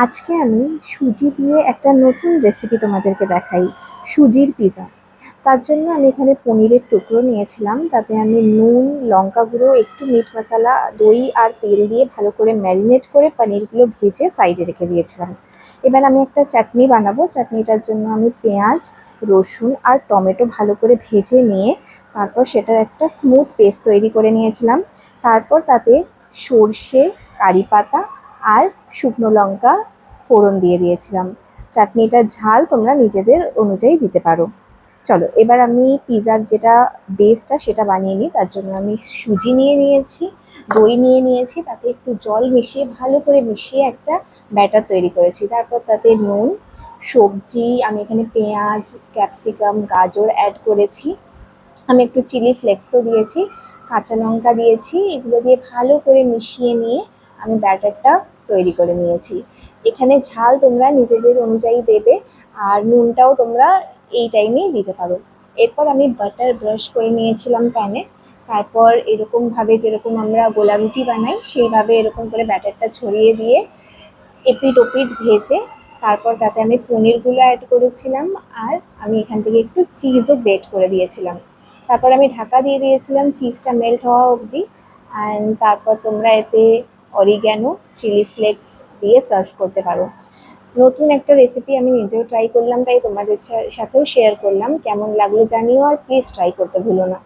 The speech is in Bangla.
আজকে আমি সুজি দিয়ে একটা নতুন রেসিপি তোমাদেরকে দেখাই, সুজির পিৎজা। তার জন্য আমি এখানে পনিরের টুকরো নিয়েছিলাম, তাতে আমি নুন, লঙ্কা গুঁড়ো, একটু মিট মশলা, দই আর তেল দিয়ে ভালো করে ম্যারিনেট করে পনিরগুলো ভেজে সাইডে রেখে দিয়েছিলাম। এবার আমি একটা চাটনি বানাবো। চাটনিটার জন্য আমি পেঁয়াজ, রসুন আর টমেটো ভালো করে ভেজে নিয়ে তারপর সেটার একটা স্মুথ পেস্ট তৈরি করে নিয়েছিলাম। তারপর তাতে সর্ষে, কারি পাতা আর শুকনো লঙ্কা ফোড়ন দিয়ে দিয়েছিলাম। চাটনিটার ঝাল তোমরা নিজেদের অনুযায়ী দিতে পারো। চলো এবার আমি পিৎজার যেটা বেসটা সেটা বানিয়ে নিই। তার জন্য আমি সুজি নিয়ে নিয়েছি, দই নিয়ে নিয়েছি, তাতে একটু জল মিশিয়ে ভালো করে মিশিয়ে একটা ব্যাটার তৈরি করেছি। তারপর তাতে নুন, সবজি, আমি এখানে পেঁয়াজ, ক্যাপসিকাম, গাজর অ্যাড করেছি, আমি একটু চিলি ফ্লেক্সও দিয়েছি, কাঁচা লঙ্কা দিয়েছি। এগুলো দিয়ে ভালো করে মিশিয়ে নিয়ে আমি ব্যাটারটা তৈরি করে নিয়েছি। এখানে ঝাল তোমরা নিজেদের অনুযায়ী দেবে, আর নুনটাও তোমরা এই টাইমেই দিতে পারো। এরপর আমি বাটার ব্রাশ করে নিয়েছিলাম প্যানে। তারপর এরকমভাবে যেরকম আমরা গোলা রুটি বানাই সেইভাবে এরকম করে ব্যাটারটা ছড়িয়ে দিয়ে এপিট ওপিট ভেজে তারপর তাতে আমি পনিরগুলো অ্যাড করেছিলাম, আর আমি এখান থেকে একটু চিজও গ্রেট করে দিয়েছিলাম। তারপর আমি ঢাকা দিয়ে দিয়েছিলাম চিজটা মেল্ট হওয়া অবধি। অ্যান্ড তারপর তোমরা এতে অরিগ্যানো, চিলি ফ্লেক্স দিয়ে সার্ভ করতে পারো। নতুন একটা রেসিপি আমি নিজেও ট্রাই করলাম, তাই তোমাদের সাথেও শেয়ার করলাম। কেমন লাগলো জানিও, আর প্লিজ ট্রাই করতে ভুলো না।